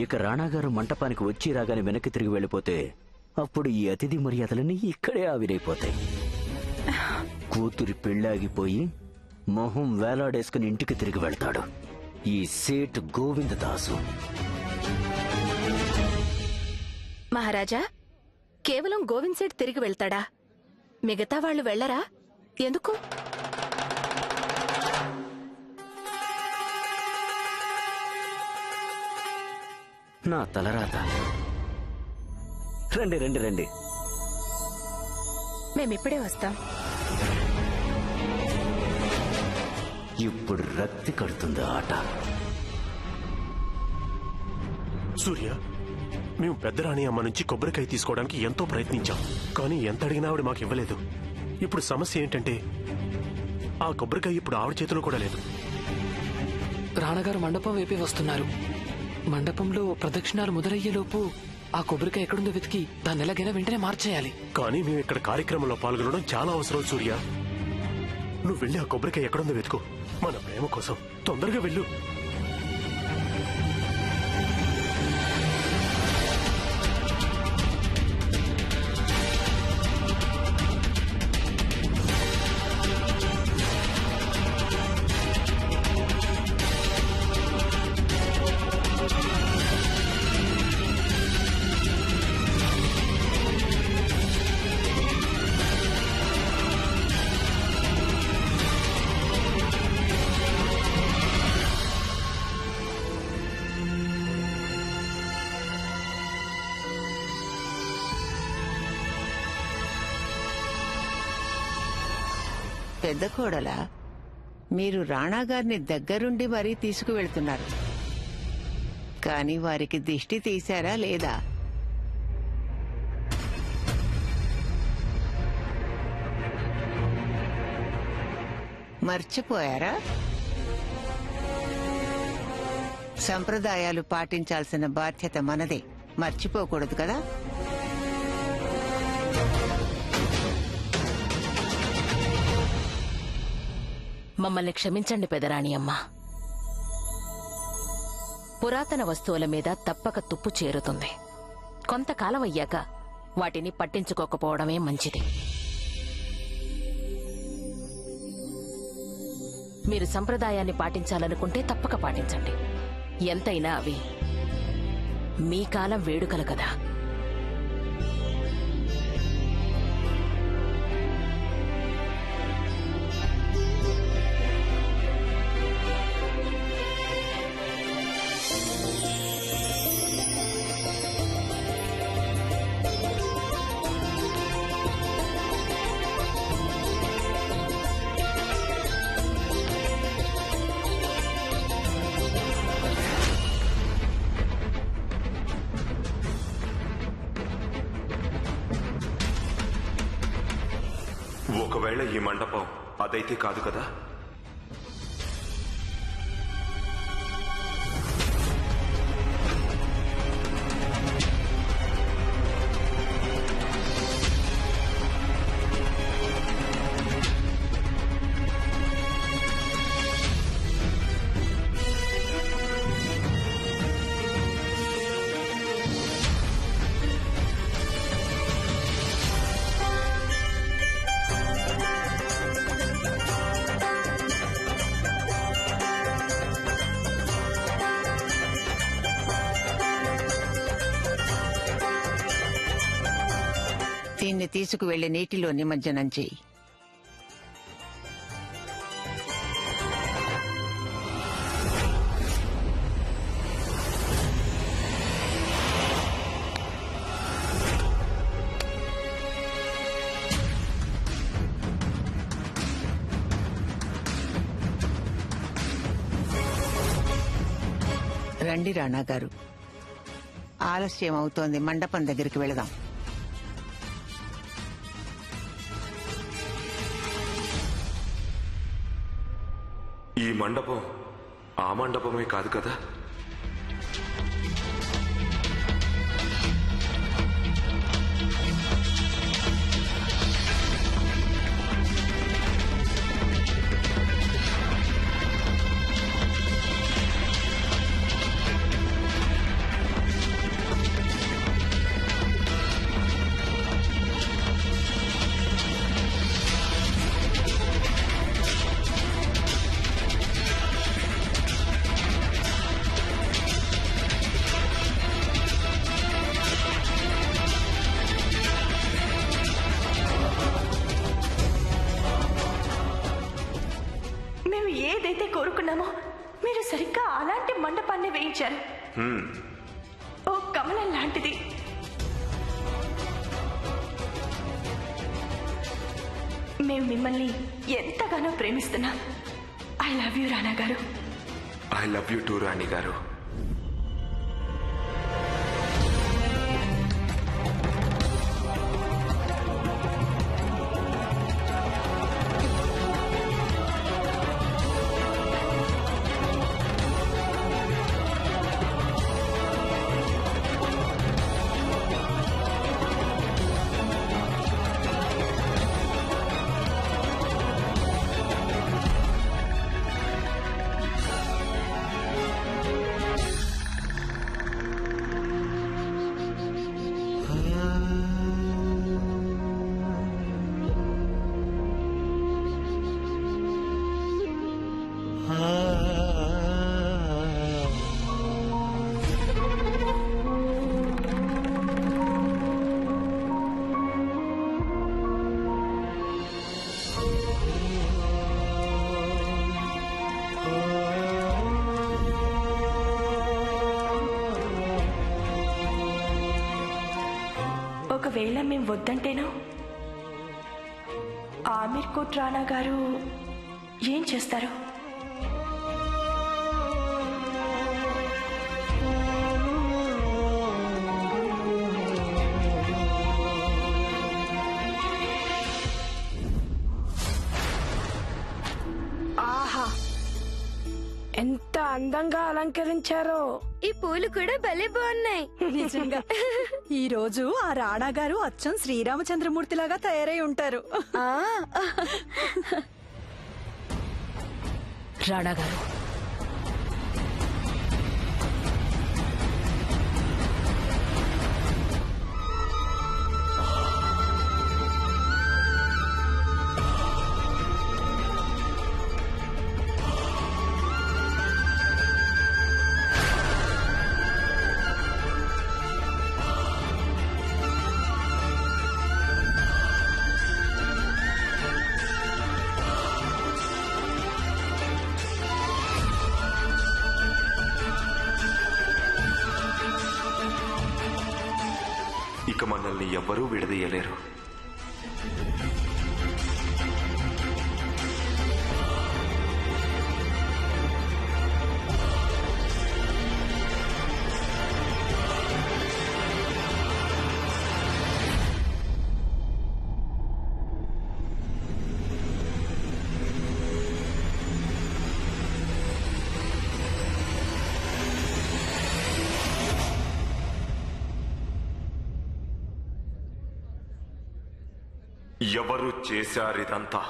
ఇక రాణాగారు మంటపానికి వచ్చి రాగానే వెనక్కి తిరిగి వెళ్ళిపోతే అప్పుడు ఈ అతిథి మర్యాదలన్నీ ఇక్కడే ఆవిరైపోతాయి. కూతురి పెళ్ళాగిపోయి మొహం వేలాడేసుకుని ఇంటికి తిరిగి వెళ్తాడు ఈ సేట్ గోవిందదాసు. మహారాజా, కేవలం గోవింద్ సేట్ తిరిగి వెళ్తాడా? మిగతా వాళ్ళు వెళ్లరా? ఎందుకు? నా తలరాత. రండి రండి రండి. మేమిప్పుడే వస్తాం. ఇప్పుడు రక్తి కడుతుంది ఆట. సూర్య, మేము పెద్దరాణి అమ్మ నుంచి కొబ్బరికాయ తీసుకోవడానికి ఎంతో ప్రయత్నించాం, కానీ ఎంత అడిగినా ఆవిడ మాకు ఇవ్వలేదు. ఇప్పుడు సమస్య ఏంటంటే ఆ కొబ్బరికాయ ఇప్పుడు ఆవిడ చేతిలో కూడా లేదు. రాణగారు మండపం వైపే వస్తున్నారు. మండపంలో ప్రదక్షిణాలు మొదలయ్యేలోపు ఆ కొబ్బరికాయ ఎక్కడుందో వెతికి దాన్ని ఎలాగైనా వెంటనే మార్చేయాలి. కానీ మేము ఇక్కడ కార్యక్రమంలో పాల్గొనడం చాలా అవసరం. సూర్య, నువ్వు వెళ్ళి ఆ కొబ్బరికాయ ఎక్కడుందో వెతుకు. మన ప్రేమ కోసం తొందరగా వెళ్ళు. పెద్ద కోడలా, మీరు రాణాగారిని దగ్గరుండి మరీ తీసుకువెళ్తున్నారు, కానీ వారికి దిష్టి తీశారా లేదా? మర్చిపోయారా? సంప్రదాయాలు పాటించాల్సిన బాధ్యత మనదే, మర్చిపోకూడదు కదా. మమ్మల్ని క్షమించండి పెదరాణి అమ్మ. పురాతన వస్తువుల మీద తప్పక తుప్పు చేరుతుంది. కొంతకాలం అయ్యాక వాటిని పట్టించుకోకపోవడమే మంచిది. మీరు సంప్రదాయాన్ని పాటించాలనుకుంటే తప్పక పాటించండి. ఎంతైనా అవి మీ కాలం వేడుకలు కదా. ఒకవేళ ఈ మండపం అదైతే కాదు కదా? దీన్ని తీసుకువెళ్లి నీటిలో నిమజ్జనం చెయ్యి. రండి రాణా గారు, ఆలస్యం అవుతోంది, మండపం దగ్గరికి వెళదాం. ఈ మండపం ఆ మండపమే కాదు కదా? ఏదైతే కోరుకున్నామో మీరు సరిగ్గా అలాంటి మండపాన్ని వేయించారు. ఓ కమలం లాంటిది. మేము మిమ్మల్ని ఎంతగానో ప్రేమిస్తున్నాం. ఐ లవ్ యూ రాణా గారు. ఐ లవ్ యూ టూ రాణి గారు. ఒకవేళ మేము వద్దంటేనో ఆమీర్ కోట్ రాణా గారు ఏం చేస్తారు? ఆహా, ఎంత అందంగా అలంకరించారో. ఈ పూలు కూడా భలే బాగున్నాయి. నిజంగా ఈ రోజు ఆ రాణా గారు అచ్చం శ్రీరామచంద్రమూర్తిలాగా తయారై ఉంటారు. రాణా గారు, ఇక మనల్ని ఎవ్వరూ విడదీయలేరు. ఎవరు చేశారిదంతా?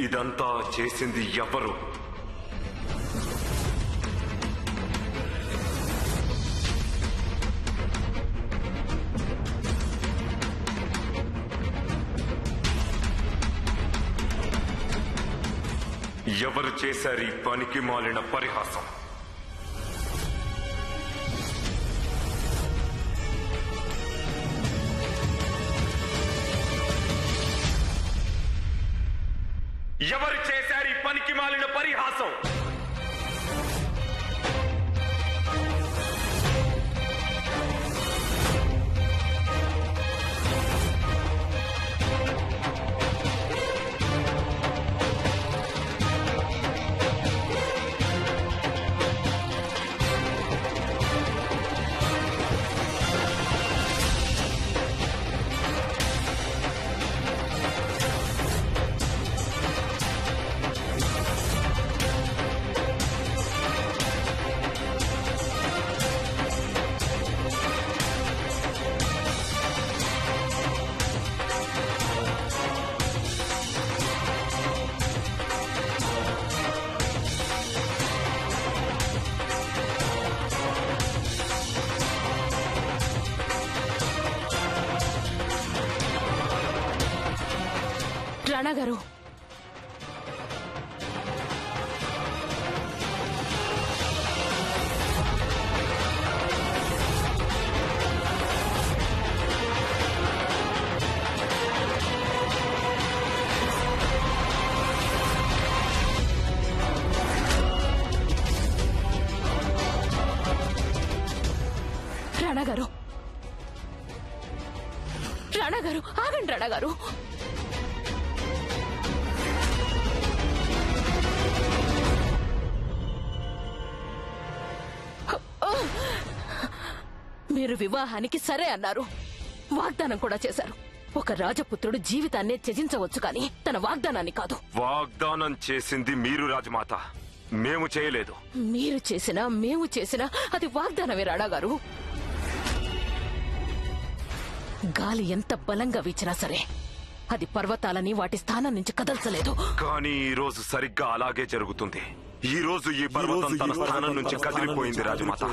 ఇదంతా చేసింది ఎవరు? ఎవరు చేశారు ఈ పనికి మాలిన పరిహాసం? ఎవరు చేశారు ఈ పనికి మాలిన పరిహాసం? రాణా గారు, రాణాగారు. మీరు వివాహానికి సరే అన్నారు, వాగ్దానం కూడా చేశారు. ఒక రాజపుత్రుడు జీవితాన్నే త్యజించవచ్చు కానీ తన వాగ్దానాన్ని కాదు. వాగ్దానం చేసింది మీరు రాజమాత, మేము చేయలేదు. మీరు చేసినా మేము చేసినా అది వాగ్దానమే రాణాగారు. గాలి ఎంత బలంగా వీచినా సరే అది పర్వతాలని వాటి స్థానం నుంచి కదల్చలేదు. కానీ ఈ రోజు సరిగ్గా అలాగే జరుగుతుంది. ఈ రోజు ఈ పర్వతం తన స్థానం నుంచి కదిలిపోయింది రాజమాత.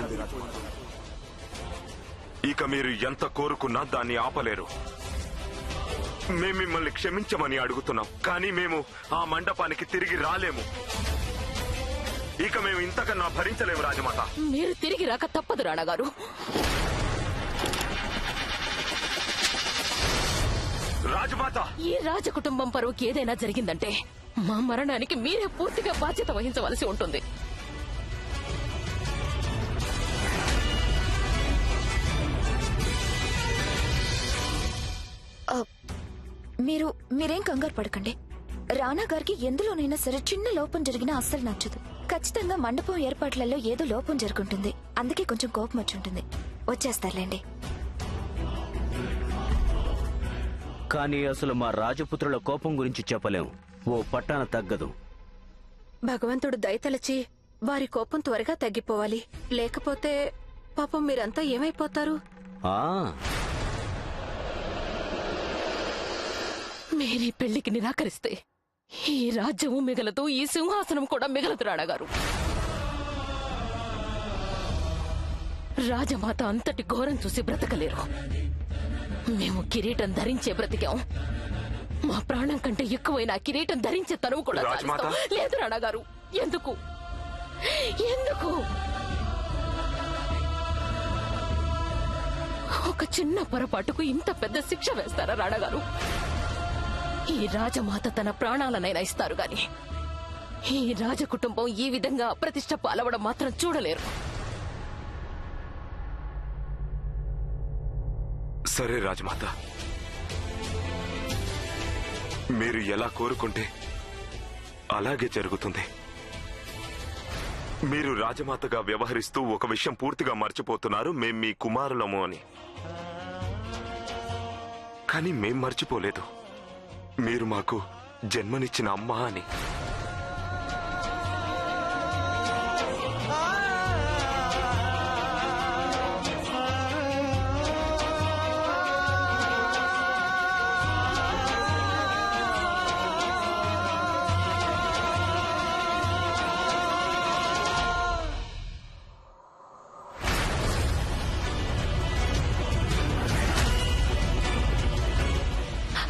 ఇక మీరు ఎంత కోరుకున్నా దాన్ని ఆపలేరు. మేము మిమ్మల్ని క్షమించమని అడుగుతున్నాం, కానీ మేము ఆ మండపానికి తిరిగి రాలేము. ఇక మేము ఇంతకన్నా భరించలేము రాజమాత. మీరు తిరిగి రాక తప్పదు రాణాగారు. రాజమాత, ఈ రాజకుటుంబం పరువుకి ఏదైనా జరిగిందంటే మా మరణానికి మీరే పూర్తిగా బాధ్యత వహించవలసి ఉంటుంది. మీరేం కంగారు పడకండి. రాణా గారికి ఎందులోనైనా సరే చిన్న లోపం జరిగినా అస్సలు నచ్చదు. ఖచ్చితంగా మండపం ఏర్పాట్లలో ఏదో లోపం జరుగుంటుంది. అందుకే కొంచెం కోపం వచ్చుంటుంది. వచ్చేస్తారులేండి. కానీ అసలు మా రాజపుత్రుల కోపం గురించి చెప్పలేం. ఓ పట్టాన తగ్గదు. భగవంతుడు దయతలచి వారి కోపం త్వరగా తగ్గిపోవాలి. లేకపోతే పాపం మీరంతా ఏమైపోతారు? మీరీ పెళ్లికి నిరాకరిస్తే ఈ రాజ్యము మిగలదు, ఈ సింహాసనం కూడా మిగలదు రాణాగారు. రాజమాత అంతటి ఘోరం చూసి బ్రతకలేరు. మేము కిరీటం ధరించే బ్రతికాం. మా ప్రాణం కంటే ఎక్కువైన కిరీటం ధరించే తనువు కూడా లేదు రాణాగారు. ఎందుకు ఎందుకు ఒక చిన్న పొరపాటుకు ఇంత పెద్ద శిక్ష వేస్తారా రాణాగారు? ఈ రాజమాత తన ప్రాణాలనైనా ఇస్తారు గాని ఈ రాజకుటుంబం ఈ విధంగా అప్రతిష్ట పాలవడం మాత్రం చూడలేరు. సరే రాజమాత, మీరు ఎలా కోరుకుంటే అలాగే జరుగుతుంది. మీరు రాజమాతగా వ్యవహరిస్తూ ఒక విషయం పూర్తిగా మర్చిపోతున్నారు. మేం మీ కుమారులము అని. కానీ మేం మర్చిపోలేదు, మీరు మాకు జన్మనిచ్చిన అమ్మ అని.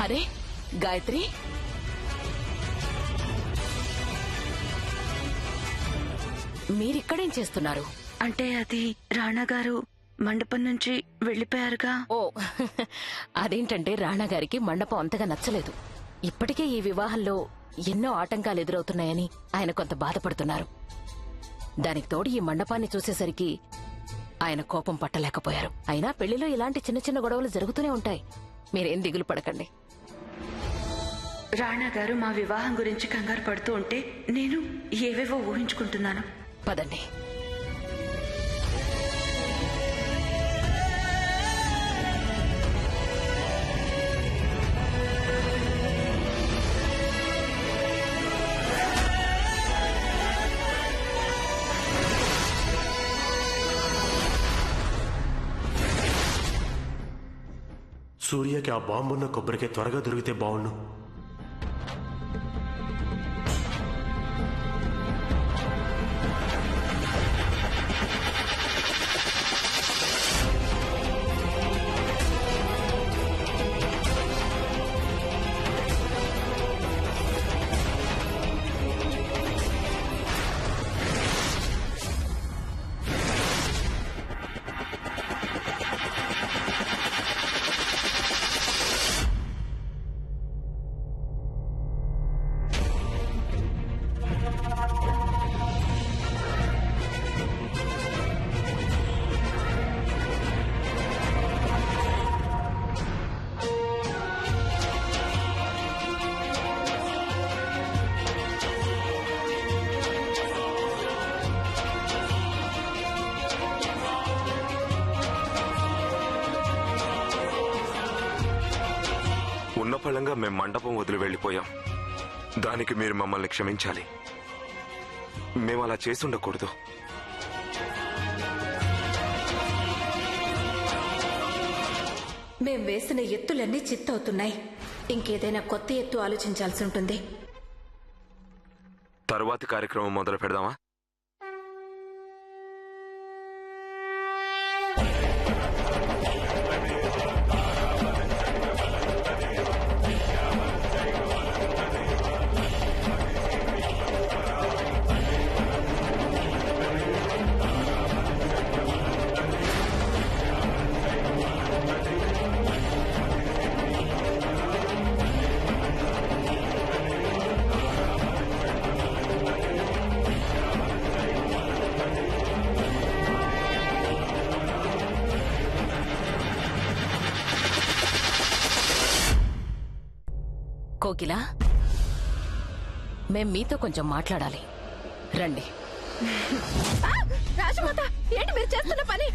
అరే గాయత్రి, మీరిక్కడేం చేస్తున్నారు? అంటే అది రాణా గారు మండపం నుంచి వెళ్లిపోయారుగా. ఓ అదేంటంటే రాణాగారికి మండపం అంతగా నచ్చలేదు. ఇప్పటికే ఈ వివాహంలో ఎన్నో ఆటంకాలు ఎదురవుతున్నాయని ఆయన కొంత బాధపడుతున్నారు. దానికి తోడు ఈ మండపాన్ని చూసేసరికి ఆయన కోపం పట్టలేకపోయారు. అయినా పెళ్లిలో ఇలాంటి చిన్న చిన్న గొడవలు జరుగుతూనే ఉంటాయి. మీరేం దిగులు పడకండి. రాణా గారు మా వివాహం గురించి కంగారు పడుతూ ఉంటే నేను ఏవేవో ఊహించుకుంటున్నాను. పదండి. సూర్యకి ఆ బాంబున్న కొబ్బరికాయ త్వరగా దొరికితే బావుండు. ఉన్న ఫలంగా మేం మండపం వదిలి వెళ్ళిపోయాం. దానికి మీరు మమ్మల్ని క్షమించాలి. మేము అలా చేసి ఉండకూడదు. మేం వేసిన ఎత్తులన్నీ చిత్తవుతున్నాయి. ఇంకేదైనా కొత్త ఎత్తు ఆలోచించాల్సి ఉంటుంది. తరువాతి కార్యక్రమం మొదలు పెడదామా? కోకిల, మేం మీతో కొంచెం మాట్లాడాలి. రండి. రాజమాత, ఏంటి మీరు చేస్తున్న పని?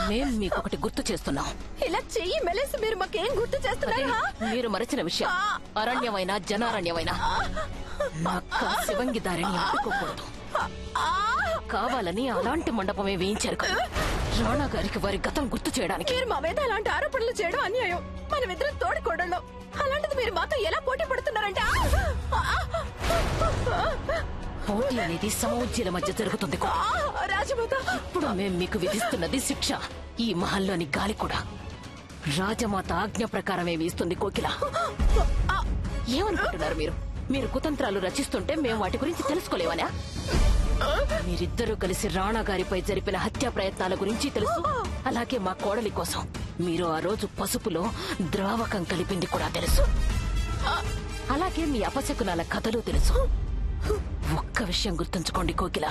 మేం మీకొకటి గుర్తు చేస్తున్నాం. ఇలా చెయ్యి మెలేసి మీరు మాకేం గుర్తు చేస్తున్నారు? మీరు మరచిన విషయం, అరణ్యమైన జనారణ్యమైన శివంగి దారిని అడ్డుకోకూడదు. కావాలని అలాంటి మండపమే వేయించారు కదా రాణా గారికి వారి గతం గుర్తు చేయడానికి. మీరు మా మీద అలాంటి ఆరోపణలు చేయడం అన్యాయం. మనమిద్దరం తోడుకోవడంలో అలాంటిది మీరు మాతో ఎలా పోటీ పడుతున్నారంటే? పోటీ అనేది సమౌజ్యాల మధ్య జరుగుతుంది. రాజమాత, ఇప్పుడు మేం మీకు విధిస్తున్నది శిక్ష. ఈ మహల్లోని గాలి కూడా రాజమాత ఆజ్ఞ ప్రకారమే వీస్తుంది. కోకిల, ఏమనుకుంటున్నారు మీరు? మీరు కుతంత్రాలు రచిస్తుంటే మేము వాటి గురించి తెలుసుకోలేవనా? మీరిద్దరూ కలిసి రాణా గారిపై జరిపిన హత్యా ప్రయత్నాల గురించి తెలుసు. అలాగే మా కోడలి కోసం మీరు ఆ రోజు పసుపులో ద్రావకం కలిపింది కూడా తెలుసు. అలాగే మీ అపశకునాల కథలు తెలుసు. ఒక్క విషయం గుర్తుంచుకోండి కోకిల,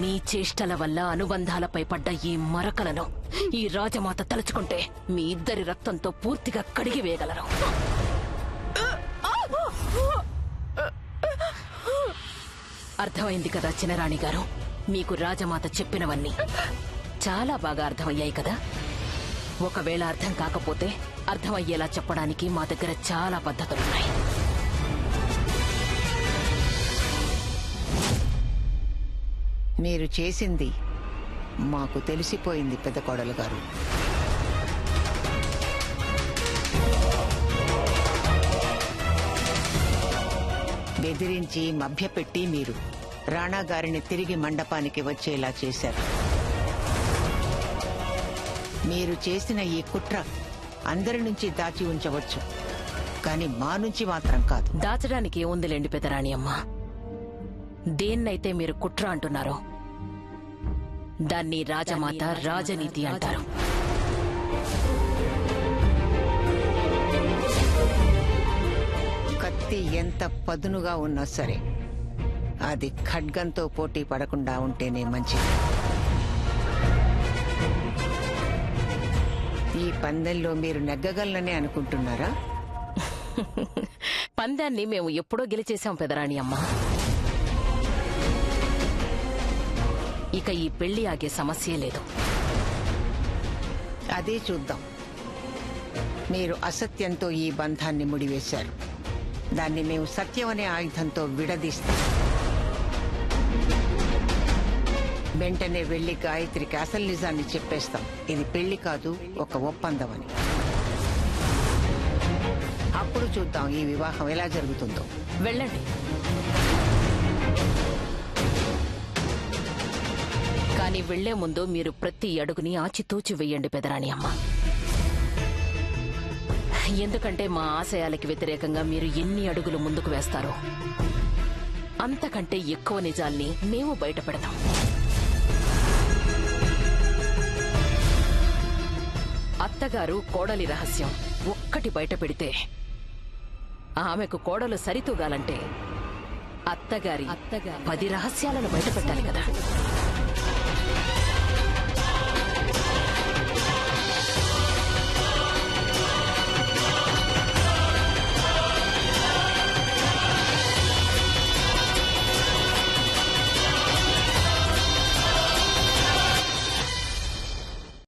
మీ చేష్టల వల్ల అనుబంధాలపై పడ్డ ఈ మరకలను ఈ రాజమాత తలుచుకుంటే మీ ఇద్దరి రక్తంతో పూర్తిగా కడిగి వేయగలరు. అర్థమైంది కదా చిన్నరాణి గారు? మీకు రాజమాత చెప్పినవన్నీ చాలా బాగా అర్థమయ్యాయి కదా? ఒకవేళ అర్థం కాకపోతే అర్థమయ్యేలా చెప్పడానికి మా దగ్గర చాలా పద్ధతులున్నాయి. మీరు చేసింది మాకు తెలిసిపోయింది పెద్ద కోడలు గారు. బెదిరించి మభ్యపెట్టి మీరు రాణా గారిని తిరిగి మండపానికి వచ్చేలా చేశారు. మీరు చేసిన ఈ కుట్ర అందరి నుంచి దాచి ఉంచవచ్చు, కానీ మా నుంచి మాత్రం కాదు. దాచడానికి ఏముందిలేండి పెదరాణి అమ్మ. దేన్నైతే మీరు కుట్ర అంటున్నారో దాన్ని రాజమాత రాజనీతి అంటారు. కత్తి ఎంత పదునుగా ఉన్నా సరే అది ఖడ్గంతో పోటీ పడకుండా ఉంటేనే మంచిది. ఈ పందెంలో మీరు నెగ్గగలనని అనుకుంటున్నారా? పందాన్ని మేము ఎప్పుడో గెలిచేశాం పెదరాణి అమ్మ. ఇక ఈ పెళ్లి ఆగే సమస్యే లేదు. అదే చూద్దాం. మీరు అసత్యంతో ఈ బంధాన్ని ముడివేశారు. దాన్ని మేము సత్యం అనే ఆయుధంతో విడదీస్తాం. వెంటనే వెళ్లి గాయత్రికి అసలు నిజాన్ని చెప్పేస్తాం. ఇది పెళ్లి కాదు, ఒక ఒప్పందం అని. అప్పుడు చూద్దాం ఈ వివాహం ఎలా జరుగుతుందో. వెళ్ళండి. కానీ వెళ్లే ముందు మీరు ప్రతి అడుగుని ఆచితూచి వెయ్యండి పెదరాణి అమ్మ. ఎందుకంటే మా ఆశయాలకి వ్యతిరేకంగా మీరు ఎన్ని అడుగులు ముందుకు వేస్తారో అంతకంటే ఎక్కువ నిజాల్ని మేము బయట పెడతాం. అత్తగారు కోడలి రహస్యం ఒక్కటి బయట పెడితే ఆమెకు కోడలు సరితూగాలంటే అత్తగారి 10 రహస్యాలను బయట పెట్టాలి కదా.